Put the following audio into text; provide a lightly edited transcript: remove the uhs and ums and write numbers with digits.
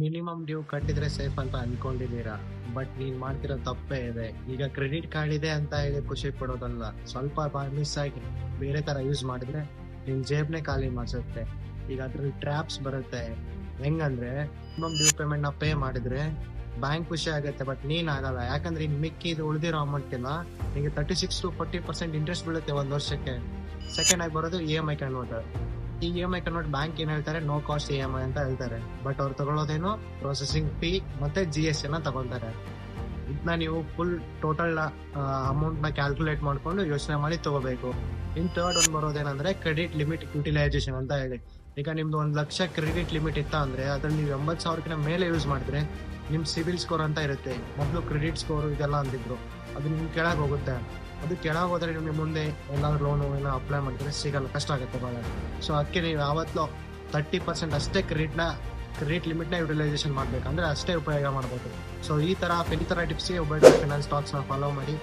Minimum due ಕಟ್ಟಿದ್ರೆ safe ಅಂತ ಅನ್ಕೊಂಡಿದೀರಾ. But ನೀನ್ ಮಾಡ್ತಿರೋ ತಪ್ಪೇ ಇದೆ. ಈಗ ಕ್ರೆಡಿಟ್ ಕಾರ್ಡ್ ಇದೆ ಅಂತ ಹೇಳಿ ಖುಷಿ ಪಡೋದಲ್ಲ, ಸ್ವಲ್ಪ ಮಿಸ್ ಆಗಿ ಬೇರೆ ತರ ಯೂಸ್ ಮಾಡಿದ್ರೆ ನಿನ್ ಜೇಬ್ನೇ ಖಾಲಿ ಮಾಡ್ಸುತ್ತೆ. ಈಗ ಅದ್ರಲ್ಲಿ ಟ್ರ್ಯಾಪ್ಸ್ ಬರುತ್ತೆ. ಹೆಂಗಂದ್ರೆ ಮಿನಿಮಮ್ ಡ್ಯೂ ಪೇಮೆಂಟ್ ನ ಪೇ ಮಾಡಿದ್ರೆ ಬ್ಯಾಂಕ್ ಖುಷಿ ಆಗುತ್ತೆ, ಬಟ್ ನೀನ್ ಆಗಲ್ಲ. ಯಾಕಂದ್ರೆ ಇನ್ ಮಿಕ್ಕಿದು ಉಳಿದಿರೋ ಅಮೌಂಟ್ ಇಲ್ಲ, ನಿಮಗೆ 36 to 40% ಇಂಟ್ರೆಸ್ಟ್ ಬೀಳುತ್ತೆ ಒಂದ್ ವರ್ಷಕ್ಕೆ. ಸೆಕೆಂಡ್ ಆಗಿ ಬರೋದು EMI ಕನ್ವರ್ಟರ್. ಈ EMI ಕನ್ವರ್ಟ್ ಬ್ಯಾಂಕ್ ಏನ್ ಹೇಳ್ತಾರೆ, ನೋ ಕಾಸ್ಟ್ EMI ಅಂತ ಹೇಳ್ತಾರೆ. ಬಟ್ ಅವ್ರು ತಗೊಳ್ಳೋದೇನು ಪ್ರೊಸೆಸಿಂಗ್ ಫೀ ಮತ್ತೆ GST ನ ತಗೊಂತಾರೆ. ಇದನ್ನ ನೀವು ಫುಲ್ ಟೋಟಲ್ ಅಮೌಂಟ್ ನ ಕ್ಯಾಲ್ಕುಲೇಟ್ ಮಾಡ್ಕೊಂಡು ಯೋಚನೆ ಮಾಡಿ ತಗೋಬೇಕು. ಇನ್ ಥರ್ಡ್ ಒಂದು ಬರೋದೇನಂದ್ರೆ ಕ್ರೆಡಿಟ್ ಲಿಮಿಟ್ ಯುಟಿಲೈಸೇಷನ್ ಅಂತ ಹೇಳಿ. ಈಗ ನಿಮ್ದು 1 ಲಕ್ಷ ಕ್ರೆಡಿಟ್ ಲಿಮಿಟ್ ಇತ್ತ ಅಂದ್ರೆ ಅದ್ರಲ್ಲಿ ನೀವು 80,000 ಮೇಲೆ ಯೂಸ್ ಮಾಡಿದ್ರೆ ನಿಮ್ ಸಿಬಿಲ್ ಸ್ಕೋರ್ ಅಂತ ಇರುತ್ತೆ. ಮೊದಲು ಕ್ರೆಡಿಟ್ ಸ್ಕೋರ್ ಇದೆಲ್ಲ ಅಂತಿದ್ರು, ಅದು ನಿಮ್ಗೆ ಕೆಳಗೆ ಹೋಗುತ್ತೆ. ಅದು ಕೆಳಗೆ ಹೋದ್ರೆ ನಿಮ್ಗೆ ಮುಂದೆ ಎಲ್ಲಾದ್ರೂ ಲೋನ್ ಏನೋ ಅಪ್ಲೈ ಮಾಡಿದ್ರೆ ಸಿಗಲ್ಲ, ಕಷ್ಟ ಆಗುತ್ತೆ ಬಹಳ. ಸೊ ಅದಕ್ಕೆ ನೀವು ಯಾವತ್ತೂ 30% ಅಷ್ಟೇ ಕ್ರೆಡಿಟ್ ಲಿಮಿಟ್ ನ ಯುಟಿಲೈಸೇಷನ್ ಮಾಡ್ಬೇಕಂದ್ರೆ ಅಷ್ಟೇ ಉಪಯೋಗ ಮಾಡ್ಬೋದು. ಸೊ ಈ ತರ ಟಿಪ್ಸ್ಗೆ ಒಬ್ಬ ಫೈನಾನ್ಸ್ ಟಾಕ್ಸ್ ನ ಫಾಲೋ ಮಾಡಿ.